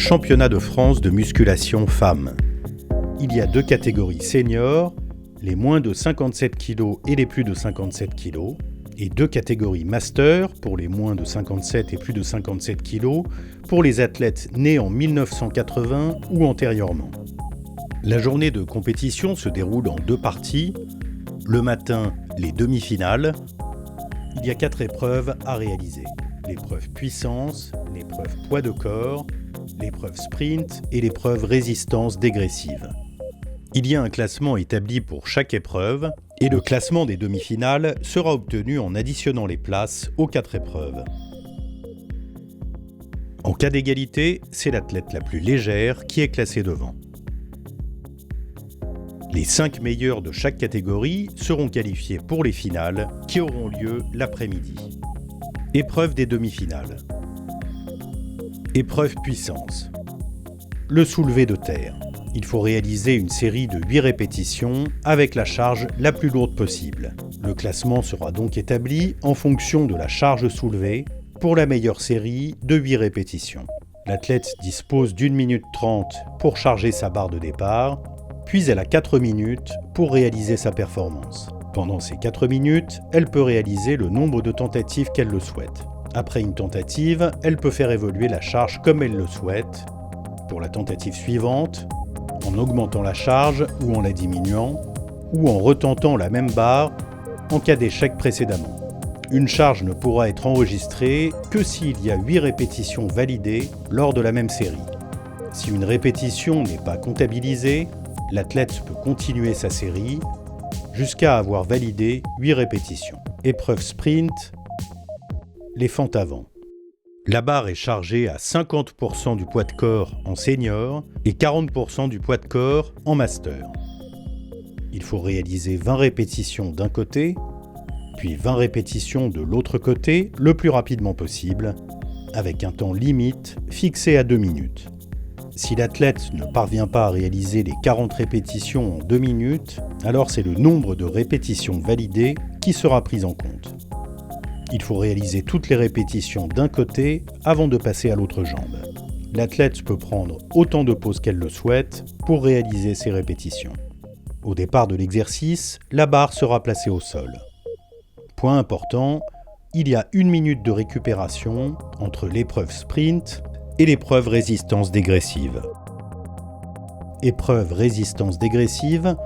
Championnat de France de musculation femmes. Il y a deux catégories seniors, les moins de 57 kg et les plus de 57 kg, et deux catégories master pour les moins de 57 et plus de 57 kg pour les athlètes nés en 1980 ou antérieurement. La journée de compétition se déroule en deux parties. Le matin, les demi-finales. Il y a 4 épreuves à réaliser. L'épreuve puissance, l'épreuve poids de corps, l'épreuve sprint et l'épreuve résistance dégressive. Il y a un classement établi pour chaque épreuve et le classement des demi-finales sera obtenu en additionnant les places aux 4 épreuves. En cas d'égalité, c'est l'athlète la plus légère qui est classée devant. Les 5 meilleurs de chaque catégorie seront qualifiés pour les finales qui auront lieu l'après-midi. Épreuve des demi-finales. Épreuve puissance. Le soulevé de terre. Il faut réaliser une série de 8 répétitions avec la charge la plus lourde possible. Le classement sera donc établi en fonction de la charge soulevée pour la meilleure série de 8 répétitions. L'athlète dispose d'1 minute 30 pour charger sa barre de départ, puis elle a 4 minutes pour réaliser sa performance. Pendant ces 4 minutes, elle peut réaliser le nombre de tentatives qu'elle le souhaite. Après une tentative, elle peut faire évoluer la charge comme elle le souhaite. Pour la tentative suivante, en augmentant la charge ou en la diminuant, ou en retentant la même barre en cas d'échec précédemment. Une charge ne pourra être enregistrée que s'il y a 8 répétitions validées lors de la même série. Si une répétition n'est pas comptabilisée, l'athlète peut continuer sa série jusqu'à avoir validé 8 répétitions. Épreuve sprint, les fentes avant. La barre est chargée à 50% du poids de corps en senior et 40% du poids de corps en master. Il faut réaliser 20 répétitions d'un côté, puis 20 répétitions de l'autre côté le plus rapidement possible, avec un temps limite fixé à 2 minutes. Si l'athlète ne parvient pas à réaliser les 40 répétitions en 2 minutes, alors c'est le nombre de répétitions validées qui sera pris en compte. Il faut réaliser toutes les répétitions d'un côté avant de passer à l'autre jambe. L'athlète peut prendre autant de pauses qu'elle le souhaite pour réaliser ces répétitions. Au départ de l'exercice, la barre sera placée au sol. Point important, il y a 1 minute de récupération entre l'épreuve sprint et l'épreuve résistance dégressive. Épreuve résistance dégressive,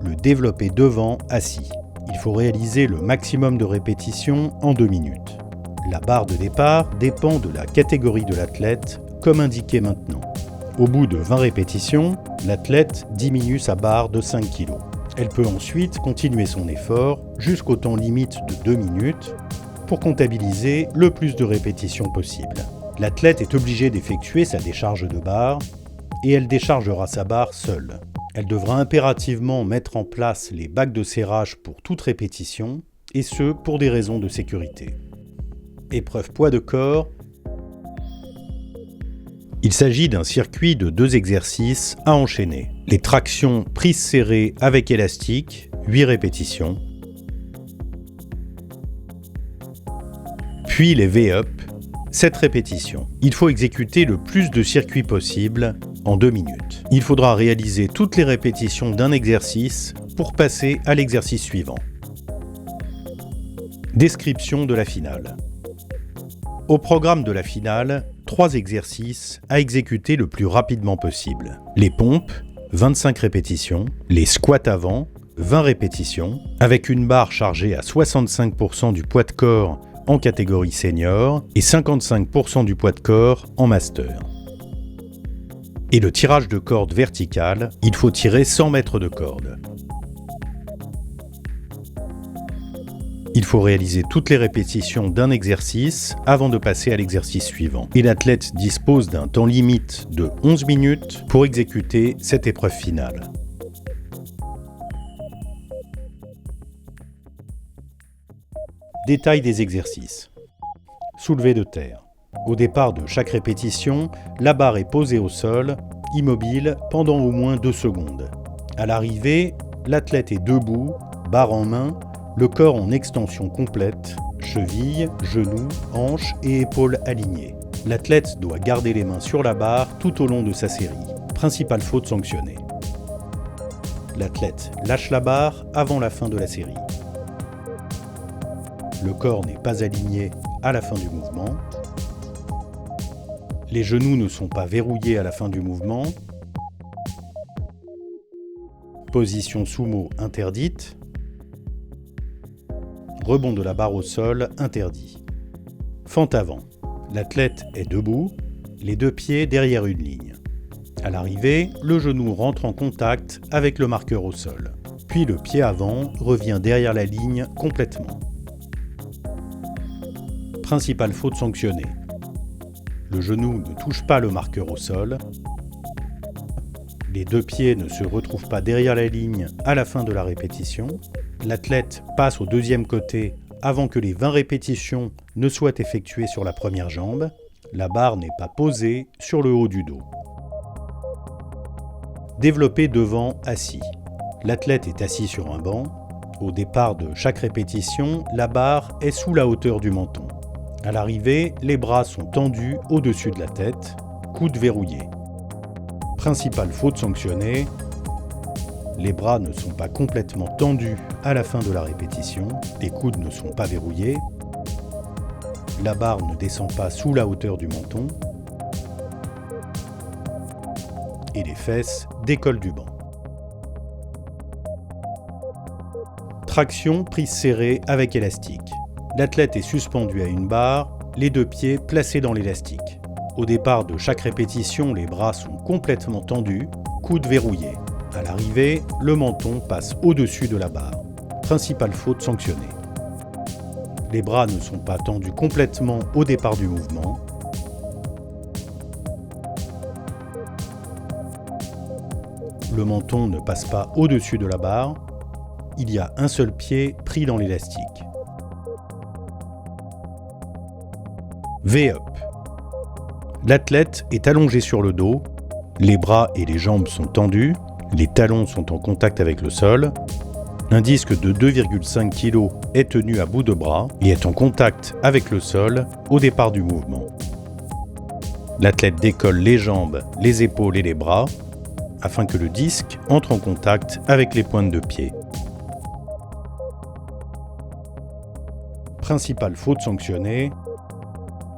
le développé devant assis. Il faut réaliser le maximum de répétitions en 2 minutes. La barre de départ dépend de la catégorie de l'athlète, comme indiqué maintenant. Au bout de 20 répétitions, l'athlète diminue sa barre de 5 kg. Elle peut ensuite continuer son effort jusqu'au temps limite de 2 minutes pour comptabiliser le plus de répétitions possible. L'athlète est obligé d'effectuer sa décharge de barre et elle déchargera sa barre seule. Elle devra impérativement mettre en place les bacs de serrage pour toute répétition, et ce pour des raisons de sécurité. Épreuve poids de corps. Il s'agit d'un circuit de 2 exercices à enchaîner. Les tractions prise serrée avec élastique, 8 répétitions. Puis les V-up, 7 répétitions. Il faut exécuter le plus de circuits possible en 2 minutes. Il faudra réaliser toutes les répétitions d'un exercice pour passer à l'exercice suivant. Description de la finale. Au programme de la finale, 3 exercices à exécuter le plus rapidement possible. Les pompes, 25 répétitions. Les squats avant, 20 répétitions, avec une barre chargée à 65% du poids de corps en catégorie senior et 55% du poids de corps en master. Et le tirage de corde verticale, il faut tirer 100 mètres de corde. Il faut réaliser toutes les répétitions d'un exercice avant de passer à l'exercice suivant. Et l'athlète dispose d'un temps limite de 11 minutes pour exécuter cette épreuve finale. Détail des exercices. Soulevé de terre. Au départ de chaque répétition, la barre est posée au sol, immobile, pendant au moins 2 secondes. À l'arrivée, l'athlète est debout, barre en main, le corps en extension complète, chevilles, genoux, hanches et épaules alignées. L'athlète doit garder les mains sur la barre tout au long de sa série. Principale faute sanctionnée. L'athlète lâche la barre avant la fin de la série. Le corps n'est pas aligné à la fin du mouvement. Les genoux ne sont pas verrouillés à la fin du mouvement. Position sumo interdite. Rebond de la barre au sol interdit. Fente avant. L'athlète est debout, les deux pieds derrière une ligne. À l'arrivée, le genou rentre en contact avec le marqueur au sol. Puis le pied avant revient derrière la ligne complètement. Principale faute sanctionnée. Le genou ne touche pas le marqueur au sol. Les deux pieds ne se retrouvent pas derrière la ligne à la fin de la répétition. L'athlète passe au deuxième côté avant que les 20 répétitions ne soient effectuées sur la première jambe. La barre n'est pas posée sur le haut du dos. Développé devant assis. L'athlète est assis sur un banc. Au départ de chaque répétition, la barre est sous la hauteur du menton. À l'arrivée, les bras sont tendus au-dessus de la tête, coudes verrouillés. Principale faute sanctionnée, les bras ne sont pas complètement tendus à la fin de la répétition, les coudes ne sont pas verrouillés, la barre ne descend pas sous la hauteur du menton et les fesses décollent du banc. Traction prise serrée avec élastique. L'athlète est suspendu à une barre, les deux pieds placés dans l'élastique. Au départ de chaque répétition, les bras sont complètement tendus, coudes verrouillés. À l'arrivée, le menton passe au-dessus de la barre. Principale faute sanctionnée. Les bras ne sont pas tendus complètement au départ du mouvement. Le menton ne passe pas au-dessus de la barre. Il y a un seul pied pris dans l'élastique. V-up. L'athlète est allongé sur le dos, les bras et les jambes sont tendus, les talons sont en contact avec le sol, un disque de 2,5 kg est tenu à bout de bras et est en contact avec le sol au départ du mouvement. L'athlète décolle les jambes, les épaules et les bras afin que le disque entre en contact avec les pointes de pied. Principale faute sanctionnée,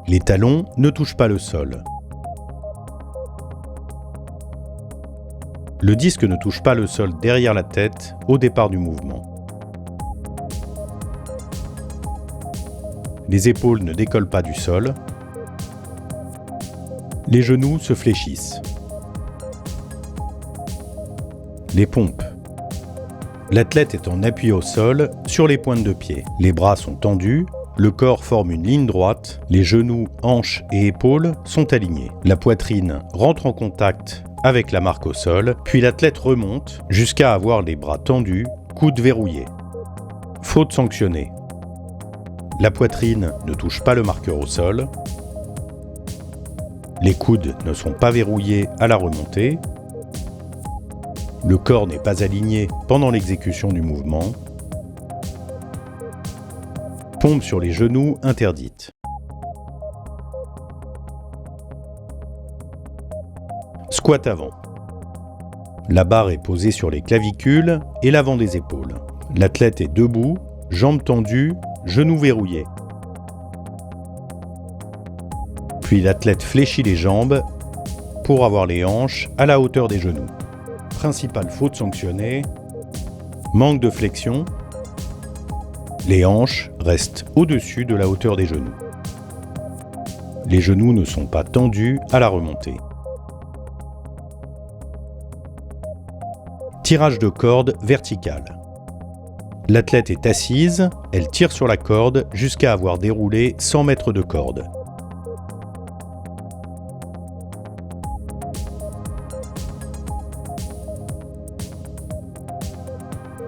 les talons ne touchent pas le sol. Le disque ne touche pas le sol derrière la tête au départ du mouvement. Les épaules ne décollent pas du sol. Les genoux se fléchissent. Les pompes. L'athlète est en appui au sol sur les pointes de pied. Les bras sont tendus. Le corps forme une ligne droite, les genoux, hanches et épaules sont alignés. La poitrine rentre en contact avec la marque au sol, puis l'athlète remonte jusqu'à avoir les bras tendus, coudes verrouillés. Faute sanctionnée. La poitrine ne touche pas le marqueur au sol. Les coudes ne sont pas verrouillés à la remontée. Le corps n'est pas aligné pendant l'exécution du mouvement. Pompe sur les genoux interdite. Squat avant. La barre est posée sur les clavicules et l'avant des épaules. L'athlète est debout, jambes tendues, genoux verrouillés. Puis l'athlète fléchit les jambes pour avoir les hanches à la hauteur des genoux. Principale faute sanctionnée, manque de flexion. Les hanches restent au-dessus de la hauteur des genoux. Les genoux ne sont pas tendus à la remontée. Tirage de corde vertical. L'athlète est assise, elle tire sur la corde jusqu'à avoir déroulé 100 mètres de corde.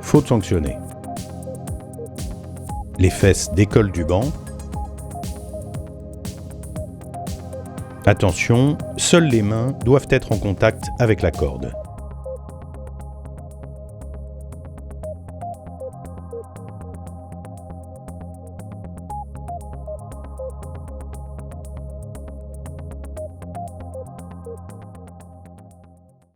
Faute sanctionnée. Les fesses décollent du banc. Attention, seules les mains doivent être en contact avec la corde.